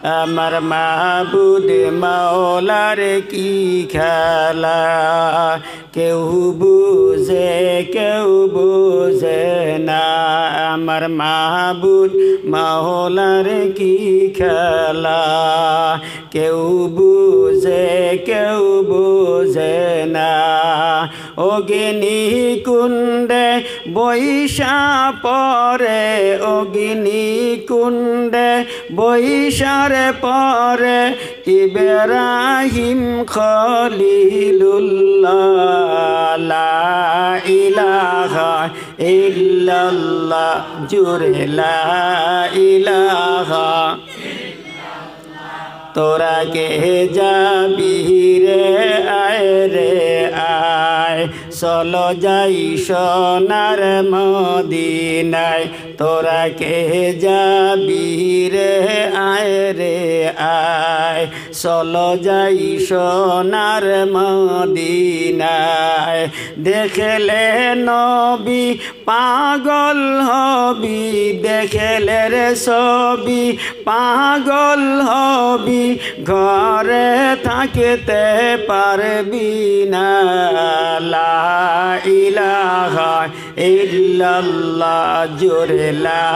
আমার মাহবুদ মাওলার কি খেলা কেউ বুঝে না আমার মাহবুদ মাওলার কি খেলা কেউ বুঝে না অগ্নি কুণ্ডে বৈশা পরে অগ্নি কুণ্ডে বৈশার পরে ইব্রাহিম খলিলুল্লাহ লা ইলাহা ইল্লাল্লাহ জুরে লা ইলাহা তোরা কে যাবি রে আয় চলো যাই সোনার মদিনায় তোরা কে যাবি রে আয় চলো যাই সোনার মদিনায় দেখলে নবী পাগল হবি দেখলে রে ছবি পাগল হবি ঘরে থাকতে পারবি না লা ইলাহা ইল্লাল্লাহ জোরে লা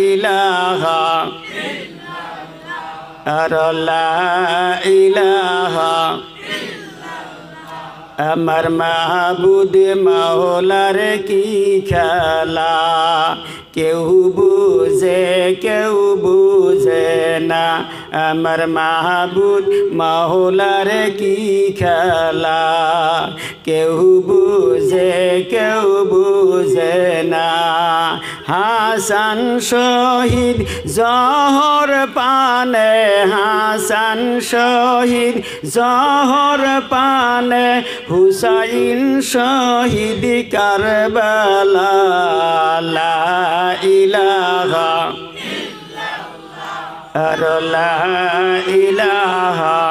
ইলাহা আর লা ইলাহা আমার মাহবুদ মাওলার কি খেলা কেউ বুঝে না আমার মাহবুদ মাওলার কি খেলা কেউ বুঝে না হাসান শহীদ জহর পানে হাসান শহীদ জহর পানে হুসাইন শহীদ কারবালা লা ইলাহা আর লা ইলাহা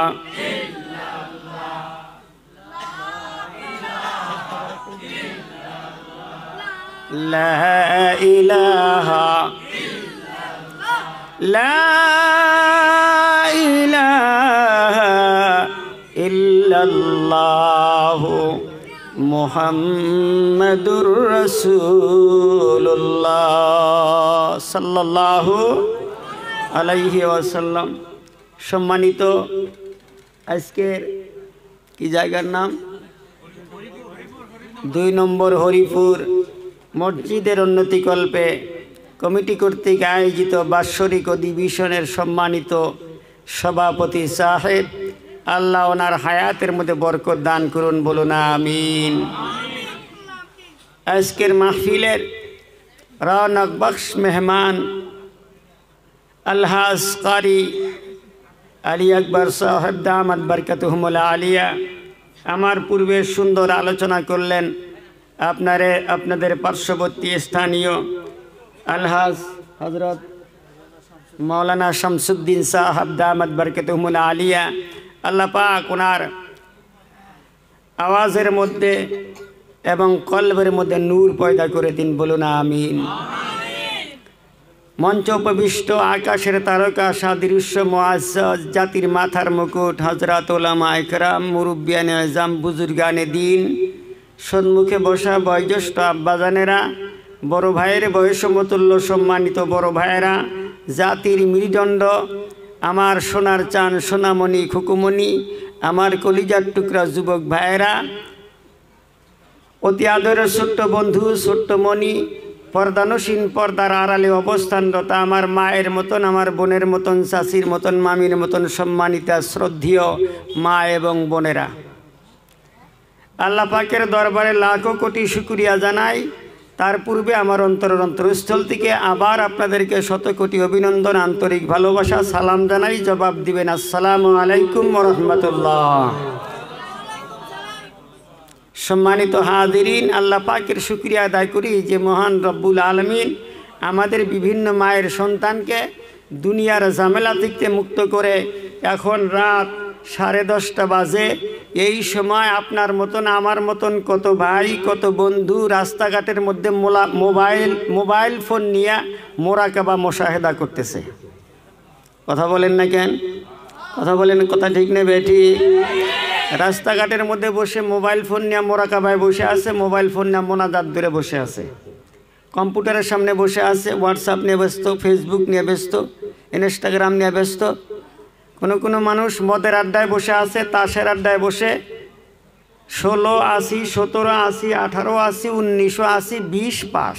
লা ইলাহা লা ইলাহা ইল্লাল্লাহু মুহাম্মাদুর রাসূলুল্লাহ সাল্লাল্লাহু আলাইহি ওয়াসাল্লাম। সম্মানিত আজকের কি জায়গার নাম 2 নম্বর হরিপুর মসজিদের উন্নতিকল্পে কমিটি কর্তৃক আয়োজিত বাৎসরিক অধিবেশনের সম্মানিত সভাপতি সাহেব আল্লাহ ওনার হায়াতের মধ্যে বরকত দান করুন বলুন আমিন। আজকের মাহফিলের রৌনক বখশ মেহমান আলহাজ কারি আলী আকবর সাহেব দামাত বরকতুহুমুল আলিয়া আমার পূর্বে সুন্দর আলোচনা করলেন। আপনাদের পার্শ্ববর্তী স্থানীয় আলহাজ হজরত মৌলানা শামসুদ্দিন সাহেব দামাত বরকতুহুমুল আলিয়া আল্লাহ পাক ওনার আওয়াজের মধ্যে এবং কলবের মধ্যে নূর পয়দা করে দিন বলুন আমিন। মঞ্চ উপবিষ্ট আকাশের তারকা সাদৃশ্য মুআজ্জাজ জাতির মাথার মুকুট হযরত উলামা ইকরাম মুরব্বিয়ানে আযম বুজুর্গানে দিন সম্মুখে বসা বয়োজ্যেষ্ঠ আব্বাজানেরা বড় ভাইয়ের বয়সমতুল্য সম্মানিত বড় ভাইয়েরা জাতির মেরুদণ্ড আমার সোনার চান সোনামণি খুকুমণি আমার কলিজার টুকরা যুবক ভাইয়েরা অতি আদরের ছোট্ট বন্ধু ছোট্ট মণি পর্দানসীন পর্দার আড়ালে অবস্থানরত আমার মায়ের মতন আমার বোনের মতন চাচির মতন মামির মতন সম্মানিতা শ্রদ্ধেয় মা এবং বোনেরা আল্লাহ পাকের দরবারে লাখো কোটি শুকরিয়া জানাই। তার পূর্বে আমার অন্তরস্থল থেকে আবার আপনাদেরকে শত কোটি অভিনন্দন আন্তরিক ভালোবাসা সালাম জানাই। জবাব দিবেন আসসালামু আলাইকুম ওয়া রাহমাতুল্লাহ। সম্মানিত হাজিরিন আল্লাহ পাকের শুকরিয়া আদায় করি যে মহান রব্বুল আলামিন আমাদের বিভিন্ন মায়ের সন্তানকে দুনিয়ার ঝামেলা থেকে মুক্ত করে এখন রাত 10:30 বাজে এই সময় আপনার মতন আমার মতন কত ভাই কত বন্ধু রাস্তাঘাটের মধ্যে মোবাইল ফোন নিয়ে মোরাকাবা মুশাহেদা করতেছে। কথা বলেন না কেন? কথা বলেন, কথা ঠিক নেবে ঠিক? রাস্তাঘাটের মধ্যে বসে মোবাইল ফোন নিয়ে মোরাকাবায় বসে আছে, মোবাইল ফোন নিয়ে মোনাজাত ধরে বসে আছে, কম্পিউটারের সামনে বসে আছে, হোয়াটসঅ্যাপ নিয়ে ব্যস্ত, ফেসবুক নিয়ে ব্যস্ত, ইনস্টাগ্রাম নিয়ে ব্যস্ত। কোনো মানুষ মদের আড্ডায় বসে আছে, তাসের আড্ডায় বসে 16, 80, 17, 80, 18, 80, 1980, 20 পাস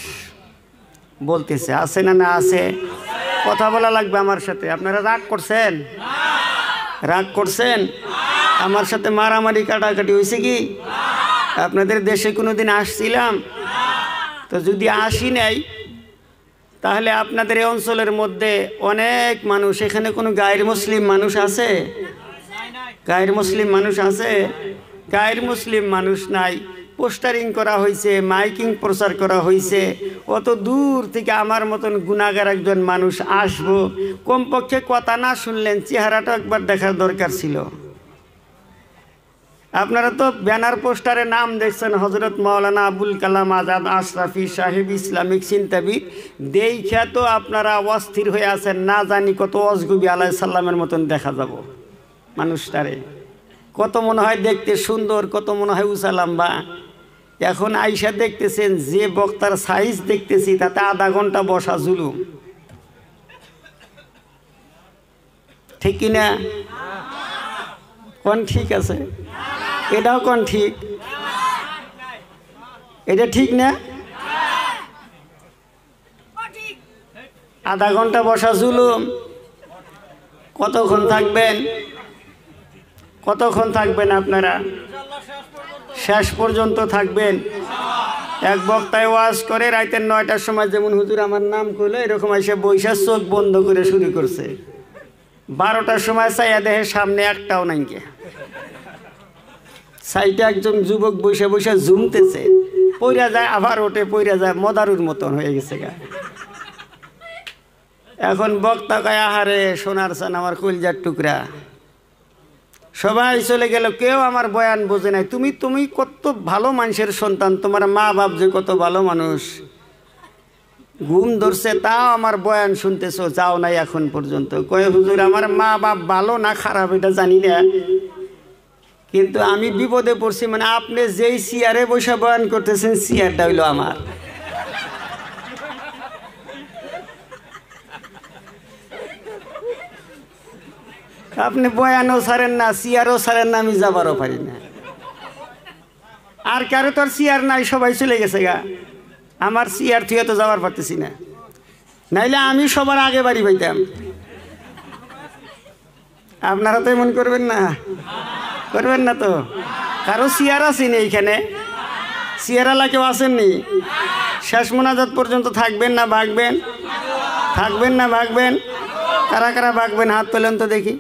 বলতেছে। আছে না? না আছে? কথা বলা লাগবে আমার সাথে। আপনারা রাগ করছেন? রাগ করছেন? আমার সাথে মারামারি কাটাকাটি হয়েছে কি? আপনাদের দেশে কোনোদিন আসছিলাম? তো যদি আসি নাই তাহলে আপনাদের এই অঞ্চলের মধ্যে অনেক মানুষ, এখানে কোনো গায়ের মুসলিম মানুষ আছে? গায়ের মুসলিম মানুষ আছে? গায়ের মুসলিম মানুষ নাই। পোস্টারিং করা হয়েছে, মাইকিং প্রচার করা হয়েছে, অত দূর থেকে আমার মতন গুনাহগার একজন মানুষ আসবো, কমপক্ষে কথা না শুনলেন চেহারাটা একবার দেখার দরকার ছিল। আপনারা তো ব্যানার পোস্টারে নাম দেখছেন, হজরত মাওলানা আবুল কালাম আজাদ আশরাফি সাহেব ইসলামিক চিন্তাবিদ, দেখা তো আপনারা অস্থির হয়ে আছেন, না জানি কত অজগুবি আলাইহিস সালামের মতন দেখা যাব মানুষটারে। কত মনে হয় দেখতে সুন্দর, কত মনে হয় উঁচা লম্বা। এখন আইসা দেখতেছেন যে বক্তার সাইজ দেখতেছি তাতে আধা ঘন্টা বসা জুলুম, ঠিক কিনা? কোন ঠিক আছে? এটাও কোন ঠিক? এটা ঠিক না? আধা ঘন্টা বসা জুলুম। কতক্ষণ থাকবেন? কতক্ষণ থাকবেন আপনারা? শেষ পর্যন্ত থাকবেন। এক বক্তায় ওয়াজ করে রাতের 9টার সময়, যেমন হুজুর আমার নাম কইলো, এরকম এসে বৈশা চোখ বন্ধ করে শুরু করছে। 12টার সময় চাইয়া দেহে সামনে একটাও নাই। সাইডে একজন যুবক বসে বসে জুমতেছে, পইরা যায় আবার ওঠে, পইরা যায়, মদারুর মতন হয়ে গেছে গা। এখন বক্তা কয়, আহারে সোনার চান আমার কলজার টুকরা, সবাই চলে গেল, কেউ আমার বয়ান বোঝে নাই। তুমি কত ভালো মানুষের সন্তান, তোমার মা বাপ যে কত ভালো মানুষ, ঘুম ধরছে তাও আমার বয়ান শুনতেছো, যাও নাই এখন পর্যন্ত। কয় হুজুর আমার মা বাপ ভালো না খারাপ এটা জানি না, কিন্তু আমি বিপদে পড়ছি, মানে আপনি যেই চেয়ারে বসে বয়ান করতেছেন চেয়ারটা হইলো আমার। আপনি বয়ানও ছাড়েন না, চেয়ারও ছাড়েন না, আমি যাবারও পারি না। আর কারো তো আর চেয়ার নাই, সবাই চলে গেছে গা। আমার চেয়ার থুয়ে তো যাবার পারতেছি না, নাইলে আমি সবার আগে বাড়ি পাইতাম। আপনারা তো এমন করবেন না, করবেন না তো? কারো চেয়ার আসেনি এইখানে? চেয়ারওয়ালা কেউ আসেননি? শেষ মোনাজাত পর্যন্ত থাকবেন না ভাগবেন? থাকবেন না ভাগবেন? কারা কারা ভাগবেন হাত তোলেন তো দেখি।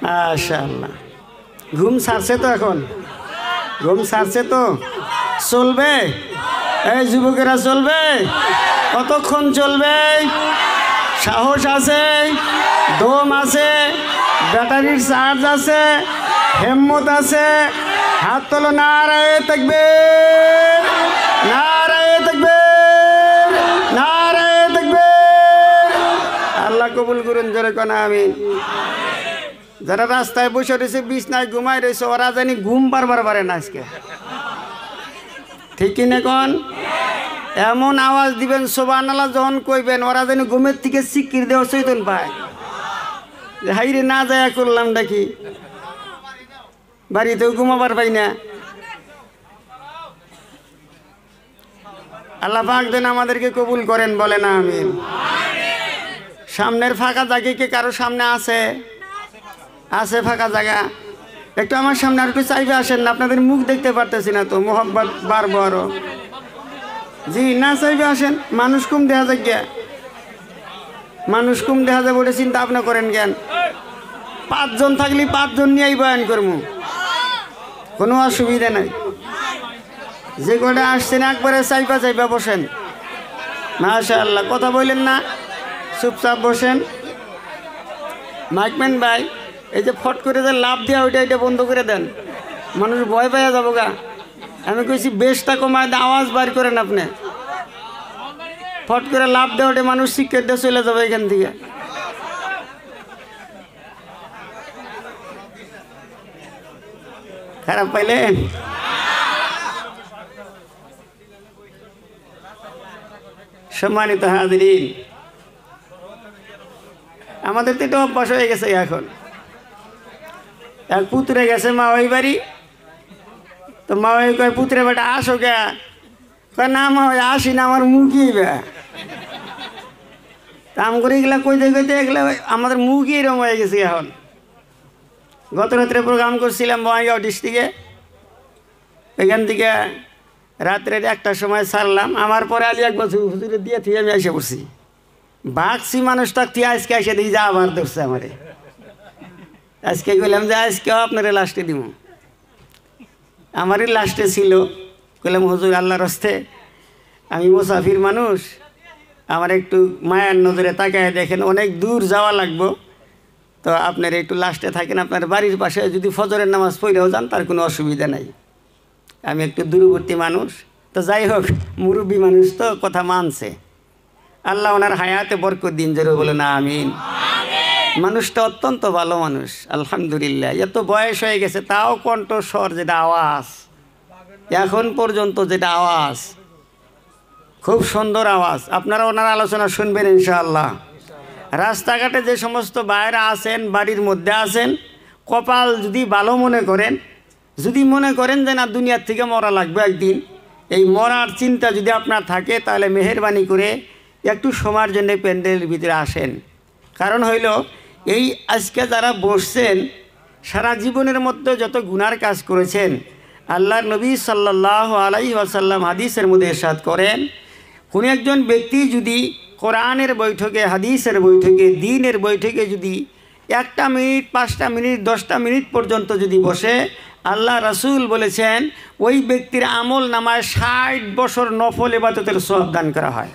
মাশাআল্লাহ। ঘুম ছাড়ছে তো? এখন ঘুম ছাড়ছে তো? চলবে? এই যুবকেরা চলবে? কতক্ষণ চলবে? সাহস আছে, দম আছে, ব্যাটারির চার্জ আছে, হিম্মত আছে? হাত তোলো, নারায়ে তাকবীর, নারায়ে তাকবীর, নারায়ে তাকবীর। আল্লাহ কবুল করুন, জোরে কোন আমিন। যারা রাস্তায় বসে রয়েছে, বিছনায় ঘুমাই রয়েছে, ওরা জানি ঘুম বারবার পারে না আজকে, ঠিক কিনা কোন? এমন আওয়াজ দিবেন সুবহানাল্লাহ যখন কইবেন, ওরা যেন ঘুমের থেকে সিকির দেওয়া চৈতন পায়, হাইরে না যায় করলাম নাকি, বাড়িতেও ঘুমাবার পাই না। আল্লাহ পাক যেন আমাদেরকে কবুল করেন, বলে না আমিন। সামনের ফাঁকা জায়গা কি কারো সামনে আছে? আছে ফাঁকা জায়গা? একটু আমার সামনে আর একটু চাইবে আসেন না, আপনাদের মুখ দেখতে পারতেছি না তো, মোহাব্বত বাড়বো আরো। জি না, চাইবে আসেন। মানুষ কম দেখা যায় গিয়া, মানুষ কম দেখা যায় বলে চিন্তা আপনি করেন জ্ঞান। 5 জন থাকলে 5 জন নিয়েই বয়ান করবো, কোনো অসুবিধা নাই। যে কটা আসছেন একবারে চাইবা চাইবা বসেন। মাশাআল্লাহ, কথা বললেন না, চুপচাপ বসেন। মাইকম্যান ভাই, এই যে ফট করে যে লাভ দেওয়া ওইটা এটা বন্ধ করে দেন। মানুষ ভয় পাইয়া যাবো গা। আমি কইছি বেশটা কমায় আওয়াজ বার করেন আপনি, ফট করে লাভ দেওয়াটে মানুষ শিক্ষা দিয়ে চলে যাবে এখান থেকে। খারাপ পাইলেন? সম্মানিত হাজিরিন, আমাদের তো এটা অভ্যাস হয়ে গেছে। এখন এক পুত্রে গেছে মা ওই বাড়ি, তো মা ওই কয় পুত্রে বেটা আসো কে? কয় না মা ওই আসি না, আমার মুখই বে কাম করে এগুলা কইতে কইতে এগুলা আমাদের মুখই এরকম হয়ে গেছে। এখন গত রাত্রে প্রোগ্রাম করছিলাম বঙ্গাইগাঁও ডিস্ট্রিক্টে, এখান থেকে রাত্রে 1টার সময় ছাড়লাম। আমার পরে আলি একবার হুজুরে দিয়ে থুয়ে আমি এসে পড়ছি। ভাগছি মানুষটা তুই আজকে এসে দিই যা আবার ধরছে আমারে। আজকে কইলাম যে আজকেও আপনারে লাস্টে দিব। আমারই লাস্টে ছিল। কইলাম হুজুর আল্লাহর রাস্তে আমি মুসাফির মানুষ, আমার একটু মায়ার নজরে তাকায় দেখেন, অনেক দূর যাওয়া লাগবো, তো আপনারা একটু লাস্টে থাকেন, আপনার বাড়ির পাশে যদি ফজরের নামাজ পড়েও যান তার কোনো অসুবিধা নাই। আমি একটু দূরবর্তী মানুষ, তো যাই হোক মুরব্বী মানুষ তো কথা মানছে। আল্লাহ ওনার হায়াতে বরকত দিন, জোরে বলে না আমিন। মানুষটা অত্যন্ত ভালো মানুষ, আলহামদুলিল্লাহ। এত বয়স হয়ে গেছে তাও কণ্ঠস্বর যেটা আওয়াজ, এখন পর্যন্ত যেটা আওয়াজ, খুব সুন্দর আওয়াজ। আপনারা ওনার আলোচনা শুনবেন ইনশাআল্লাহ। রাস্তাঘাটে যে সমস্ত বাইরে আছেন, বাড়ির মধ্যে আছেন, কপাল যদি ভালো মনে করেন, যদি মনে করেন যে না দুনিয়ার থেকে মরা লাগবে একদিন, এই মরার চিন্তা যদি আপনার থাকে, তাহলে মেহেরবানি করে একটু সময়ের জন্য প্যান্ডেলের ভিতরে আসেন। কারণ হইল এই আজকে যারা বসছেন, সারা জীবনের মধ্যে যত গুনার কাজ করেছেন, আল্লাহর নবী সাল্লাল্লাহু আলাইহি ওয়াসাল্লাম হাদিসের মধ্যে ইরশাদ করেন, কোনো একজন ব্যক্তি যদি কোরআনের বৈঠকে, হাদিসের বৈঠকে, দ্বীনের বৈঠকে যদি 1টা মিনিট, 5টা মিনিট, 10টা মিনিট পর্যন্ত যদি বসে, আল্লাহ রাসূল বলেছেন ওই ব্যক্তির আমল নামায় 60 বছর নফল ইবাদতের সওয়াব দান করা হয়।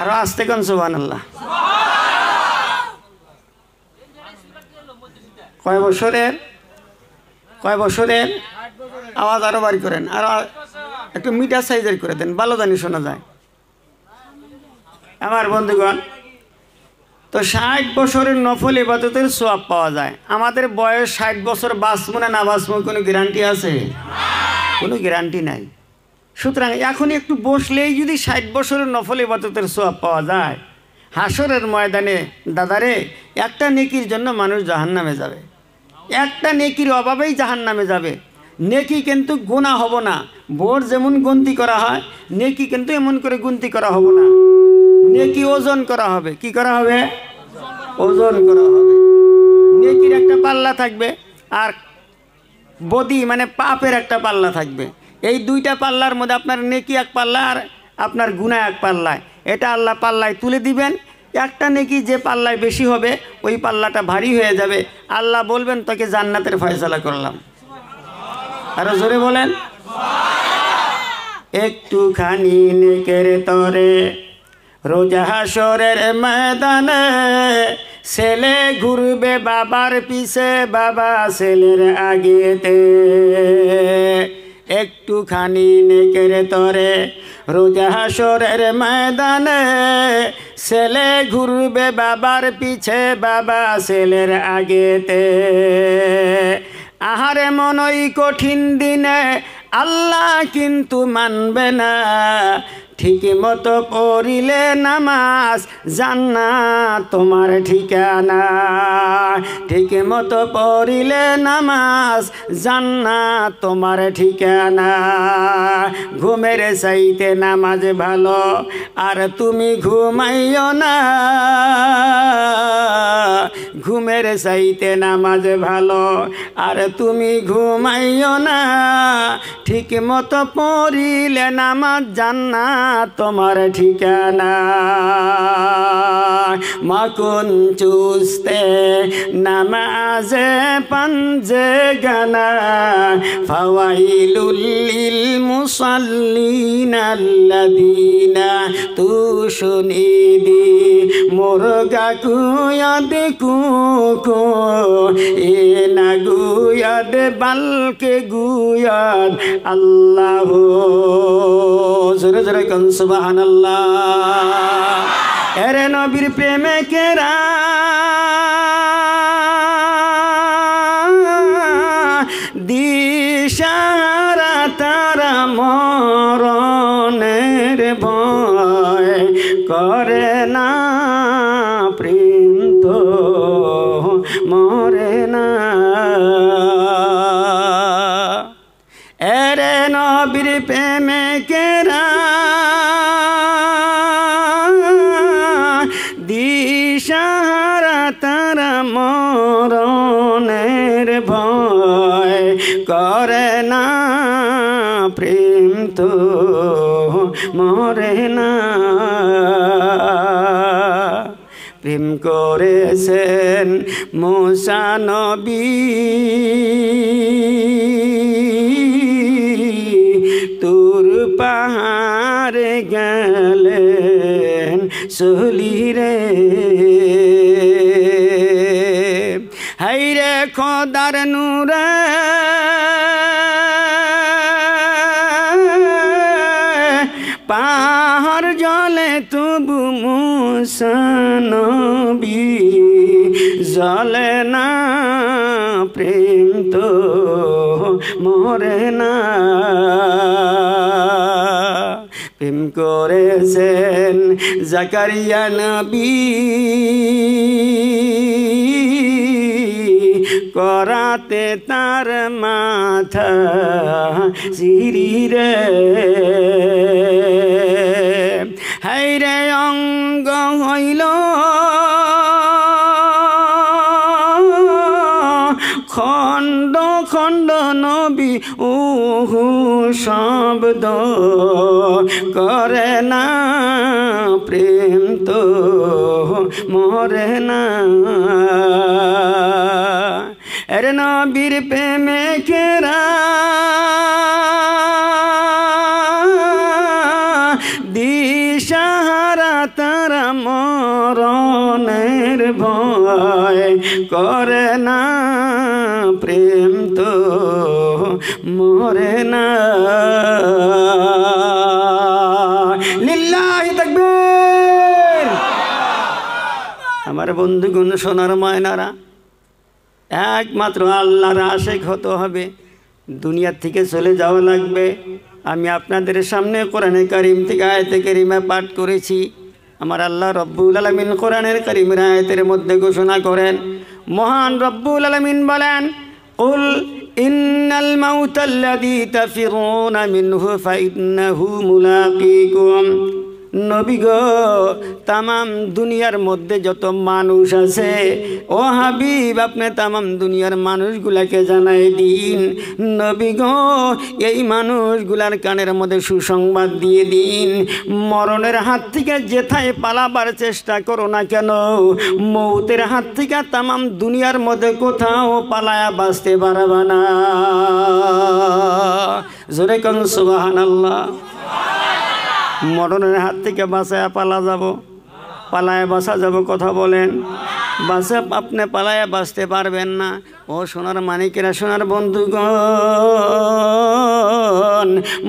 আরো আস্তে কোন সুবহানাল্লাহ। কয় বছরের আওয়াজ আরো বাড়ি করেন, আরো একটু মিটার সাইজের করে দেন, ভালো জানি শোনা যায়। আমার বন্ধুগণ, তো 60 বছরের নফল ইবাদতের সওয়াব পাওয়া যায়। আমাদের বয়স 60 বছর বাঁচবো না বাঁচবো কোনো গ্যারান্টি আছে? কোনো গ্যারান্টি নাই। সুতরাং এখন একটু বসলেই যদি 60 বছরের নফল ইবাদতের সওয়াব পাওয়া যায়, হাসরের ময়দানে দাদারে একটা নেকির জন্য মানুষ জাহান্নামে যাবে, একটা নেকির অভাবেই জাহান্নামে যাবে। নেকি কিন্তু গোনা হব না, ভোর যেমন গন্তি করা হয়, নেকি কিন্তু এমন করে গন্তি করা হব না, নেকি ওজন করা হবে। কি করা হবে? ওজন করা হবে। নেকির একটা পাল্লা থাকবে, আর বদি মানে পাপের একটা পাল্লা থাকবে। এই দুইটা পাল্লার মধ্যে আপনার নেকি এক পাল্লা আর আপনার গুনাহ এক পাল্লায়, এটা আল্লাহ পাল্লায় তুলে দিবেন। একটা নেকি যে পাল্লায় বেশি হবে ওই পাল্লাটা ভারী হয়ে যাবে। আল্লাহ বলবেন তোকে জান্নাতের ফয়সালা করলাম। আরো জোরে বলেন, একটুখানি নেকের তরে রোজা হাসরের ময়দানে, ছেলে ঘুরবে বাবার পিছে, বাবা ছেলের আগেতে। একটুখানি নেকের তরে রোজা হাসরের ময়দানে, ছেলে ঘুরবে বাবার পিছে, বাবা ছেলের আগেতে। আহারে মনই কঠিন দিনে আল্লাহ কিন্তু মানবে না, ঠিক মতো পড়িলে নামাজ জান্নাত তোমার ঠিকানা। ঠিক মতো পড়িলে নামাজ জান্নাত তোমার ঠিকানা। ঘুমের চাইতে নামাজ ভালো আর তুমি ঘুমাইও না, ঘুমের চাইতে নামাজ ভালো আর তুমি ঘুমাইও না। ঠিক মতো পড়িলে নামাজ জান্নাত তোমার ঠিকানা মাকুন চুস্তে নামাজে পাঞ্জে গানা ফাওয়াইলুল লিল মুসাল্লিন আল্লাযীনা তুশুনিদি মুরগা কুয়াদ কুকু এ না গুয়াদ বালকে গুয়াদ আল্লাহ জোরে জোরে কোন সুবহানাল্লাহ এরে নবীর প্রেমে কেরা দিশারা তারা মরণের ভয় করে না প্রেম তো মরে না এরে নবীর প্রেমে কেরা দিশারা তারা মরণের ভয় করে না প্রেম তো মরে না প্রেম করেছেন মুসা নবী তুর পাহাড়ে গেলেন সলিরে হাইরে খোদার নূরে পাহাড় জলে তবু মুসা নবী জলে না প্রেম তো মরে না প্রেম করেছেন জাকারিয়া নবী করাতে তার মাথা সিঁড়িরে হাইরে অঙ্গ হইল খণ্ড খণ্ড নবী উহু শব্দ করে না প্রেম তো মরে না এর নবীর প্রেমে কেরা দিশাহারা তারা মরণের ভয় করে না প্রেম তো মরে না লিল্লাহি তাকবীর আমার বন্ধুগণ সোনার ময়নারা একমাত্র আল্লাহর আশিক হতে হবে দুনিয়া থেকে চলে যাওয়া লাগবে আমি আপনাদের সামনে কোরআনে কারীম থেকে আয়াতে কারীমা পাঠ করেছি আমার আল্লাহ রব্বুল আলামিন কোরআনের কারীমের আয়াতের মধ্যে ঘোষণা করেন মহান রব্বুল আলামিন বলেন কুল ইন্নাল মাউতাল্লাযী তাফিরুনা মিনহু ফাইন্নাহু মুলাকীকুম নবী গো তামাম দুনিয়ার মধ্যে যত মানুষ আছে ও হাবিব আপনি তামাম দুনিয়ার মানুষগুলাকে জানাই দিন নবী গো এই মানুষগুলার কানের মধ্যে সুসংবাদ দিয়ে দিন মরণের হাত থেকে যেথায় পালাবার চেষ্টা করো না কেন মৌতের হাত থেকে তামাম দুনিয়ার মধ্যে কোথাও পালায়া বাঁচতে পারবা না জোরে কোন সুবহানাল্লাহ মরণের হাত থেকে বাঁচায় পালায় বাঁচা যাব কথা বলেন বাঁচা আপনি পালায় বাঁচতে পারবেন না ও সোনার মানিকেরা সোনার বন্ধুগণ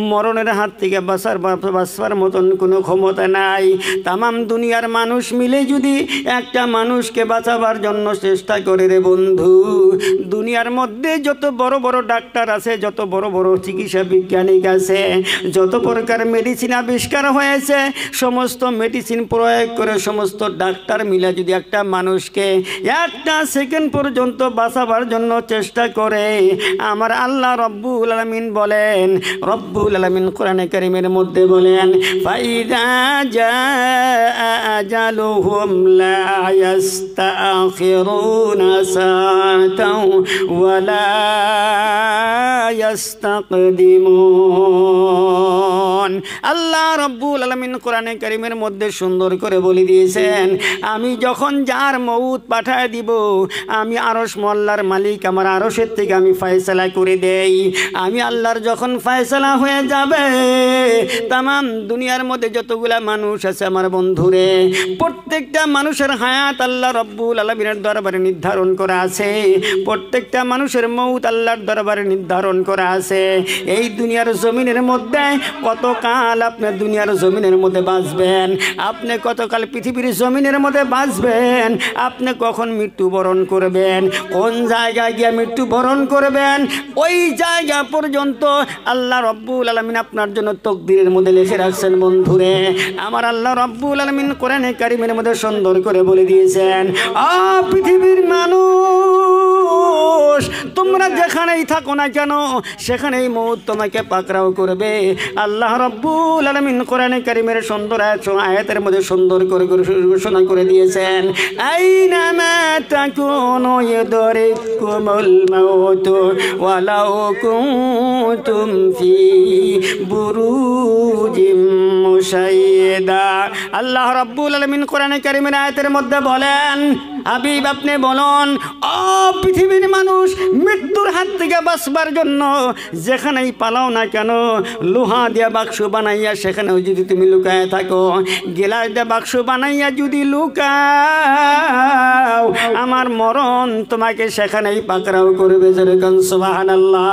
মরণের হাত থেকে বাঁচবার মতন কোনো ক্ষমতা নাই তামাম দুনিয়ার মানুষ মিলে যদি একটা মানুষকে বাঁচাবার জন্য চেষ্টা করে রে বন্ধু দুনিয়ার মধ্যে যত বড় বড় ডাক্তার আছে যত বড় বড় চিকিৎসা বিজ্ঞানিক আছে যত প্রকার মেডিসিন আবিষ্কার হয়েছে সমস্ত মেডিসিন প্রয়োগ করে সমস্ত ডাক্তার মিলে যদি একটা মানুষকে একটা সেকেন্ড পর্যন্ত বাঁচাবার জন্য চেষ্টা করে আমার আল্লাহ রব্বুল আলামিন বলেন রব্বুল আলামিন কোরআনে কারীমের মধ্যে বলেন ফাইদা জাআ আজালুহুম লা ইস্তাখিরুনা সাআতাও ওয়া লা ইস্তাকদিমুন। আল্লাহ রব্বুল আলামিন কোরআনে কারীমের মধ্যে সুন্দর করে বলে দিয়েছেন, আমি যখন যার মউত পাঠায় দিব, আমি আরশ মোল্লার মালিক, আমার আরশের থেকে আমি ফয়সালা করে দেই। আমি আল্লাহর যখন ফয়সালা হয়ে যাবে, তামাম দুনিয়ার মধ্যে যতগুলা মানুষ আছে আমার বন্ধুরে, প্রত্যেকটা মানুষের হায়াত আল্লাহ রব্বুল আলামিনের দরবারে নির্ধারণ করা আছে। প্রত্যেকটা মানুষের মউত আল্লাহর দরবারে নির্ধারণ করা আছে। এই দুনিয়ার জমিনের মধ্যে কতকাল আপনি দুনিয়ার জমিনের মধ্যে বাঁচবেন, আপনি কতকাল পৃথিবীর জমিনের মধ্যে বাঁচবেন, আপনি কখন মৃত্যুবরণ করবেন, কোন জায়গায় গিয়ে মৃত্যুবরণ করবেন, ওই জায়গা পর্যন্ত আল্লাহ রব্বুল আলামিন আপনার জন্য তকদিরের মধ্যে লিখে রাখছেন। বন্ধুরে আমার আল্লাহ রব্বুল আলামিন কোরআনে কারীমের মধ্যে সুন্দর করে বলে দিয়েছেন, পৃথিবীর মানুষ তোমরা যেখানেই থাকো না কেন, সেখানেই মউত তোমাকে পাকড়াও করবে। আল্লাহ রব্বুল আলামিন কোরআনে কারীমের সুন্দর আয়াতের মধ্যে সুন্দর করে ঘোষণা করে দিয়েছেন, আইনামা তাকুনু ইউদরিকুমুল মাউত ওয়ালাউ কুনতুম ফি বুরুজিম মুশাইয়্যিদা। আল্লাহ রব্বুল আলামিন কোরআনে কারীমের আয়াতের মধ্যে বলেন, হাবিব আপনি বলুন, পৃথিবীর মানুষ মৃত্যুর হাত থেকে বাঁচবার জন্য যেখানেই পালাও না কেন, লোহা দিয়া বাক্স বানাইয়া সেখানেও যদি তুমি লুকায় থাকো, গেলাস দিয়া বাক্স বানাইয়া যদি লুকাও, আমার মরণ তোমাকে সেখানেই পাকড়াও করবে। যেরকম সুবহানাল্লাহ।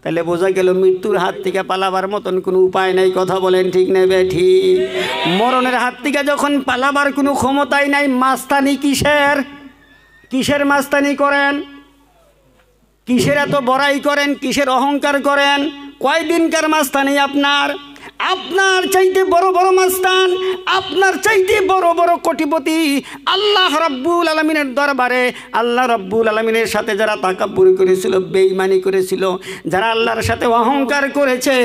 তাহলে বোঝা গেল মৃত্যুর হাত থেকে পালাবার মতন কোনো উপায় নাই। কথা বলেন ঠিক না বেঠি? মরণের হাত থেকে যখন পালাবার কোনো ক্ষমতাই নাই, মাস্তানি কিসের? কিসের মাস্তানি করেন? কিসের এত বড়াই করেন? কিসের অহংকার করেন? কয়দিনকার মাস্তানি আপনার? আপনার চাইতে বড় বড় মাস্তান, আপনার চাইতে বড় বড় কোটিপতি আল্লাহ রব্বুল আলামিনের দরবারে, আল্লাহ রব্বুল আলামিনের সাথে যারা তাকাব্বুর করেছিল, বেঈমানি করেছিল, যারা আল্লাহর সাথে অহংকার করেছে,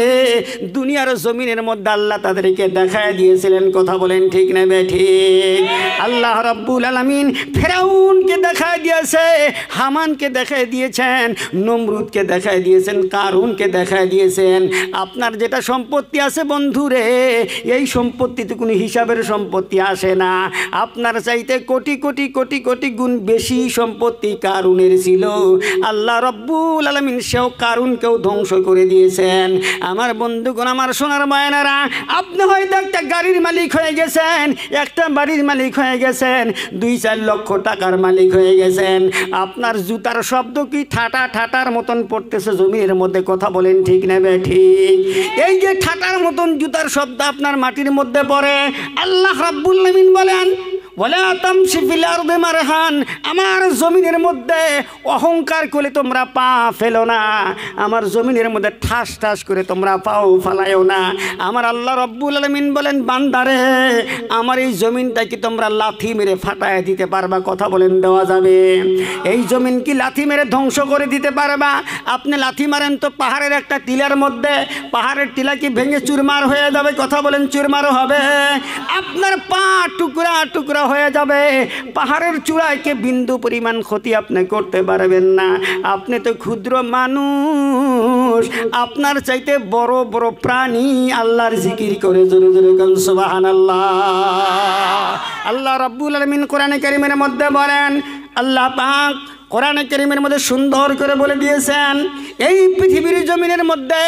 দুনিয়ার জমিনের মধ্যে আল্লাহ তাদেরকে দেখায় দিয়েছিলেন। কথা বলেন ঠিক না বেঠিক? আল্লাহ রব্বুল আলামিন ফেরাউনকে দেখায় দিয়েছে, হামানকে দেখায় দিয়েছেন, নমরুদকে দেখায় দিয়েছেন, কারুনকে দেখায় দিয়েছেন। আপনার যেটা সম্পত্তি আছে বন্ধুরে, এই সম্পত্তিতে কোনো হিসাবের সম্পত্তি আসে না। আপনার চাইতে কোটি কোটি কোটি কোটি গুণ বেশি সম্পত্তি কারুনের ছিল। আল্লাহ রব্বুল আলামিন সেও কারুনকেও ধ্বংস করে দিয়েছেন। আমার বন্ধুগণ, আমার সোনার মায়েরা, আপনি হয়তো একটা গাড়ির মালিক হয়ে গেছেন, একটা বাড়ির মালিক হয়ে গেছেন, 2-4 লক্ষ টাকার মালিক হয়ে গেছেন। আপনার জুতার শব্দ কি ঠাটা ঠাটার মতন পড়তেছে জমির মধ্যে। কথা বলেন ঠিক না ঠিক? এই যে ঠাটার মতন জুতার শব্দ আপনার মাটির মধ্যে পড়ে, আল্লাহ রাব্বুল আলামিন বলেন, ওয়ালা তামশি ফিল আরদি মারহান, আমার জমিনের মধ্যে অহংকার করে তোমরা পা ফেলো না, আমার জমিনের মধ্যে ঠাস ঠাস করে তোমরা পাও ফালায়ও না। আমার আল্লাহ রাব্বুল আলামিন বলেন, বান্দারে, আমার এই জমিনটা কি তোমরা লাথি মেরে ফাটায় দিতে পারবা? কথা বলেন, দেওয়া যাবে? এই জমিন কি লাথি মেরে ধ্বংস করে দিতে পারবা? আপনি লাথি মারেন তো পাহাড়ের একটা টিলার মধ্যে, পাহাড়ের টিলা কি ভেঙে চুরমার হয়ে যাবে? কথা বলেন, চুরমারও হবে? আপনার পা টুকরা টুকরা হয়ে যাবে। পাহাড়ের চূড়ায় কে বিন্দু পরিমাণ ক্ষতি আপনি করতে পারবেন না। আপনি তো ক্ষুদ্র মানুষ, আপনার চাইতে বড় বড় প্রাণী আল্লাহর জিকির করে জোরে জোরে গান সুবহানাল্লাহ। আল্লাহ রাব্বুল আলামিন কোরআনে কারীমের মধ্যে বলেন, আল্লাহ পাক কোরআনে কারীমের মধ্যে সুন্দর করে বলে দিয়েছেন, এই পৃথিবীর জমিনের মধ্যে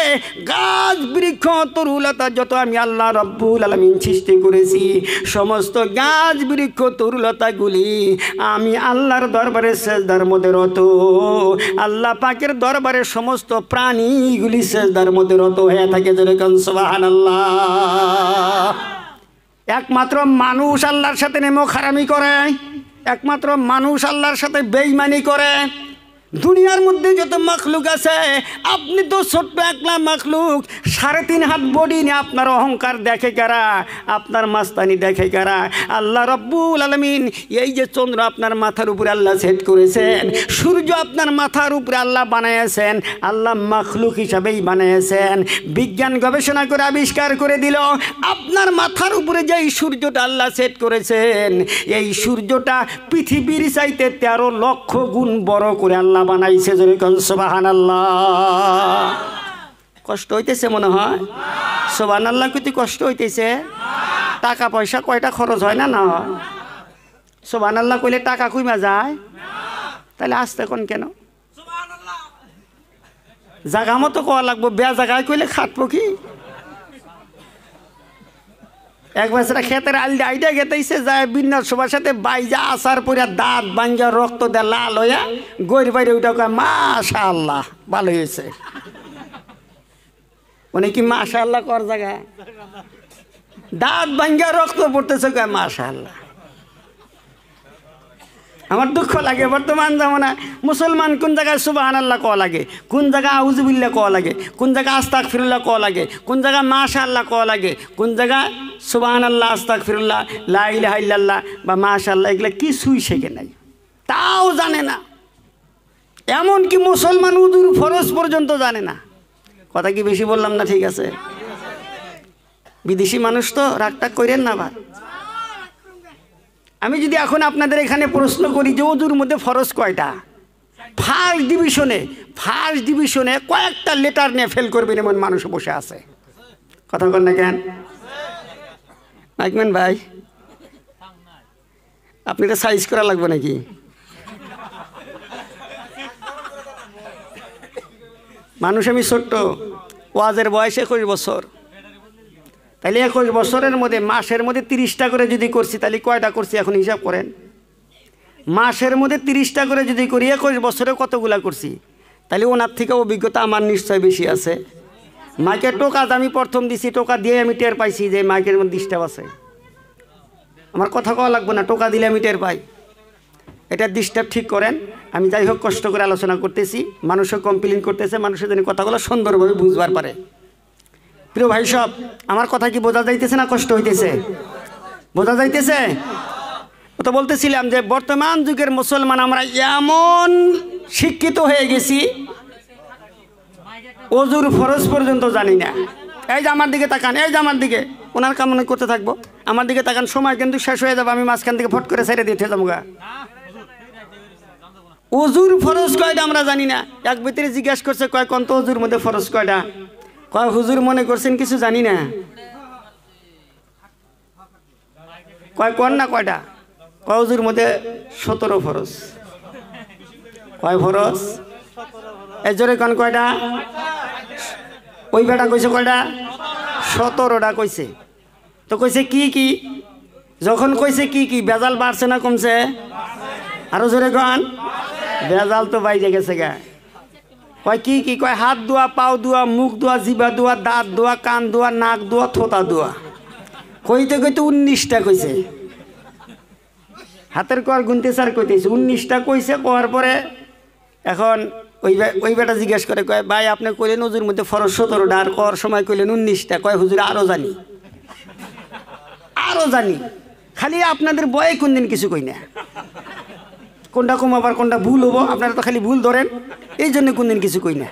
গাছ বৃক্ষ তরুলতা যত আমি আল্লাহ রাব্বুল আলামিন সৃষ্টি করেছি, সমস্ত গাছ বৃক্ষ তরুলতাগুলি আমি আল্লাহর দরবারে সেজদার মধ্যে রত। আল্লাহ পাকের দরবারে সমস্ত প্রাণীগুলি সেজদার মধ্যে রত হয়ে থাকে। যেরকম সুবহানাল্লাহ। একমাত্র মানুষ আল্লাহর সাথে নেমো খারামি করে, একমাত্র মানুষ আল্লাহর সাথে বেঈমানি করে। দুনিয়ার মধ্যে যত মাখলুক আছে, আপনি তো ছোট্ট একলা মাখলুক, 3.5 হাত বডি নিয়ে আপনার অহংকার দেখে কারা, আপনার মাস্তানি দেখে কারা? আল্লাহ রব্বুল আলামিন এই যে চন্দ্র আপনার মাথার উপরে আল্লাহ সেট করেছেন, সূর্য আপনার মাথার উপরে আল্লাহ বানিয়েছেন, আল্লাহ মাখলুক হিসাবেই বানিয়েছেন। বিজ্ঞান গবেষণা করে আবিষ্কার করে দিল আপনার মাথার উপরে যে সূর্যটা আল্লাহ সেট করেছেন, এই সূর্যটা পৃথিবীর চাইতে 13 লক্ষ গুণ বড় করে আল্লাহ বানাইছে। জোরে কোন সুবহানাল্লাহ। কষ্ট হইতেছে মনে হয়? সুবহানাল্লাহ কইতে কষ্ট হইতেছে? টাকা পয়সা কয়টা খরচ হয় না? না হয়? সুবহানাল্লাহ কইলে টাকা কইমা যায়? তাহলে আসতে কোন কেন? জায়গা মতো কোয়া লাগবো, বে জায়গায় কইলে খাটবো কি? একবার সেটা ক্ষেতের আইডা গেতেছে যায় বিন্যাস সবার সাথে বাইজা আসার পরে দাঁত ভাঙ্গা রক্ত দেয় লাল হইয়া গইর বাইরে ওইটা কয় মাশাআল্লাহ ভালো হয়েছে। মানে কি মাশাআল্লাহ কর জায়গা? দাঁত ভাঙ্গা রক্ত পড়তেছে কয় মাশাআল্লাহ। আমার দুঃখ লাগে বর্তমান জামানা মুসলমান কোন জায়গায় সুবহানাল্লাহ কওয়া লাগে, কোন জায়গায় আউযুবিল্লাহ কওয়া লাগে, কোন জায়গায় আস্তাগফিরুল্লাহ কওয়া লাগে, কোন জায়গায় মাশাআল্লাহ কওয়া লাগে, কোন জায়গায় সুবহানাল্লাহ আস্তাগফিরুল্লাহ লা ইলাহা ইল্লাল্লাহ বা মাশাআল্লাহ এগুলো কিছুই শেখে নাই, তাও জানে না। এমনকি মুসলমান উজুর ফরজ পর্যন্ত জানে না। কথা কি বেশি বললাম না? ঠিক আছে, বিদেশি মানুষ তো রাগটাগ করেন না ভাই। আমি যদি এখন আপনাদের এখানে প্রশ্ন করি যে ওযুর মধ্যে ফরজ কয়টা, ফার্স্ট ডিভিশনে কয়েকটা লেটার নিয়ে ফেল করবেন এমন মানুষ বসে আছে। কথা বল না কেন নাইকম্যান ভাই? আপনি এটা সাইজ করা লাগবে নাকি? মানুষ আমি ছোট্ট, ওয়াজের বয়স 21 বছর। তাহলে 21 বছরের মধ্যে মাসের মধ্যে 30টা করে যদি করছি তাহলে কয়টা করছি এখন হিসাব করেন। মাসের মধ্যে 30টা করে যদি করি 21 বছরে কতগুলা করছি, তাহলে ওনার থেকে অভিজ্ঞতা আমার নিশ্চয় বেশি আছে। মাইকের টোকা আমি প্রথম দিছি, টোকা দিয়ে আমি টের পাইছি যে মাইকের মধ্যে ডিস্টার্ব আছে। আমার কথা কওয়া লাগবে না, টোকা দিলে আমি টের পাই। এটা ডিস্টার্ব ঠিক করেন। আমি যাই হোক কষ্ট করে আলোচনা করতেছি, মানুষও কমপ্লেন করতেছে, মানুষের জন্য কথাগুলো সুন্দরভাবে বুঝবার পারে। প্রিয় ভাই সব, আমার কথা কি বোঝা যাইতেছে না কষ্ট হইতেছে? বোঝা যাইতেছে? তো বলতেছিলাম যে বর্তমান যুগের মুসলমান আমরা এমন শিক্ষিত হয়ে গেছি ওযুর ফরজ পর্যন্ত জানি না। এই যে আমার দিকে তাকান, এই যে আমার দিকে, ওনার কামনা করতে থাকবো, আমার দিকে তাকান, সময় কিন্তু শেষ হয়ে যাবে, আমি মাঝখান থেকে ফট করে ছেড়ে দিতে যাবো। ওযুর ফরজ কয়টা আমরা জানি না। এক ভিতরে জিজ্ঞাসা করছে কয় কোন তো ওযুর মধ্যে ফরজ কয়টা? কয় হুজুর মনে করছেন কিছু জানি না। কয় কোন না কয়টা? কয় হুজুর মধ্যে 17 ফরজ। কয় ফরজ? এই জোরে কোন কয়টা? ওই বেটা কইছে কয়টা? 17টা কইছে। তো কইছে কি কি? যখন কইছে কি কি, বেজাল বাড়ছে না কমছে? আরো জোরে কোন? বেজাল তো বাইরে গেছে গা। কয় কি কি? কয় হাত ধোয়া, পাও ধোয়া, মুখ ধোয়া, জিবা ধোয়া, দাঁত ধোয়া, কান ধোয়া, নাক ধোয়া, থোতা ধোয়া। কইতে কইতে 19টা কইছে। হাতের কর গুনতে স্যার কইতেছে 19টা কইছে। কওয়ার পরে এখন ওই বেটা জিজ্ঞেস করে কয় ভাই আপনি কইলেন ওযুর মধ্যে ফরজ 17টা, আর কর সময় কইলেন 19টা। কয় হুজুর আরো জানি, খালি আপনাদের বয়ে কোনদিন কিছু কই না। কোনটা কম আবার কোনটা ভুল হবো, আপনারা তো খালি ভুল ধরেন, এই জন্য কোনদিন কিছু কই না।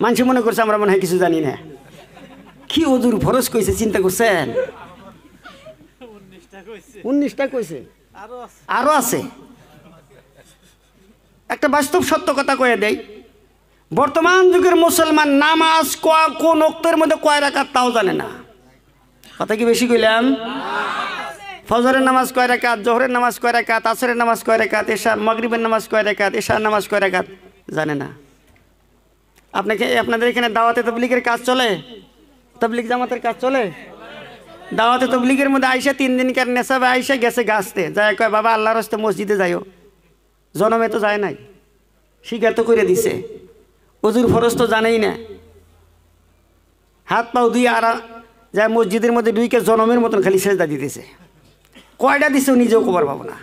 মানুষ মনে করছে আমরা মনে হয় কিছু জানি না। কি ওযুর ফরজ কইছে চিন্তা করছেন? 19টা কইছে, আরো আছে। একটা বাস্তব সত্য কথা কয়ে দেই, বর্তমান যুগের মুসলমান নামাজ কোন ওক্তের মধ্যে কয় রাকাত তাও জানে না। কথা কি বেশি কইলাম? ফজরের নামাজ কয় রাকাত, জোহরের নামাজ কয় রাকাত, আসরের নামাজ কয় রাকাত, এশা মাগরিবের নামাজ কয় রাকাত, এশার নামাজ কয় রাকাত জানে না। আপনাদের এখানে দাওয়াতে তাবলীগের কাজ চলে? তাবলীগ জামাতের কাজ চলে? দাওয়াতে তাবলীগের মধ্যে আইসা 3 দিনকার নেশাবে আইসা গেছে গাছতে, যায় কয় বাবা আল্লাহর রাস্তায় মসজিদে যাইও। জনমে তো যায় নাই, স্বীকার তো করে দিছে। ওযুর ফরজ তো জানেই না। হাত পাও দিয়ে আর যায় মসজিদের মধ্যে ঢুকে জনমের মতন খালি সেজদা দিতেছে। কয়টা দিছে নিজেও খবর পাবো না।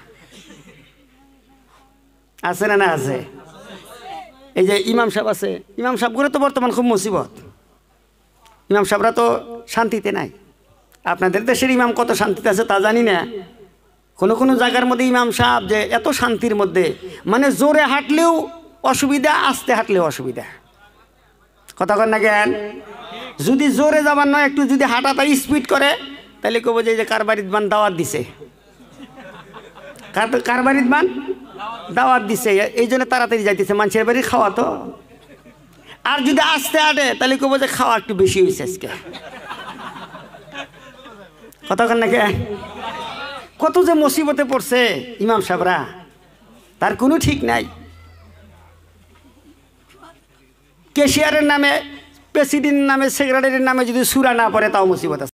আছে না? না আছে। এই যে ইমাম সাহেব আছে, ইমাম সাহেব করে তো বর্তমান খুব মুসিবত। ইমাম সাহেবরা তো শান্তিতে নাই। আপনাদের দেশের ইমাম কত শান্তিতে আছে তা জানি না। কোনো কোনো জায়গার মধ্যে ইমাম সাহেব যে এত শান্তির মধ্যে, মানে জোরে হাঁটলেও অসুবিধা, আস্তে হাঁটলেও অসুবিধা। কথা কন না জ্ঞান? যদি জোরে যাবার নয়, একটু যদি হাঁটাটা স্পিড করে, তাহলে কব যে কার বাড়ির বান দাওয়াত দিছে, কার বাড়ির বান দাওয়াত দিছে, এই জন্য তাড়াতাড়ি যাইতেছে, মানুষের বাড়ি খাওয়া তো। আর যদি আস্তে হাঁটে তাহলে কব যে খাওয়া একটু বেশি হয়েছে আজকে। কথা কন না কে? কত যে মুসিবতে পড়ছে ইমাম সাহেবরা, তার কোনো ঠিক নাই। ক্যাশিয়ারের নামে, প্রেসিডেন্টের নামে, সেক্রেটারির নামে যদি সূরা না পড়ে তাও মুসিবত আছে।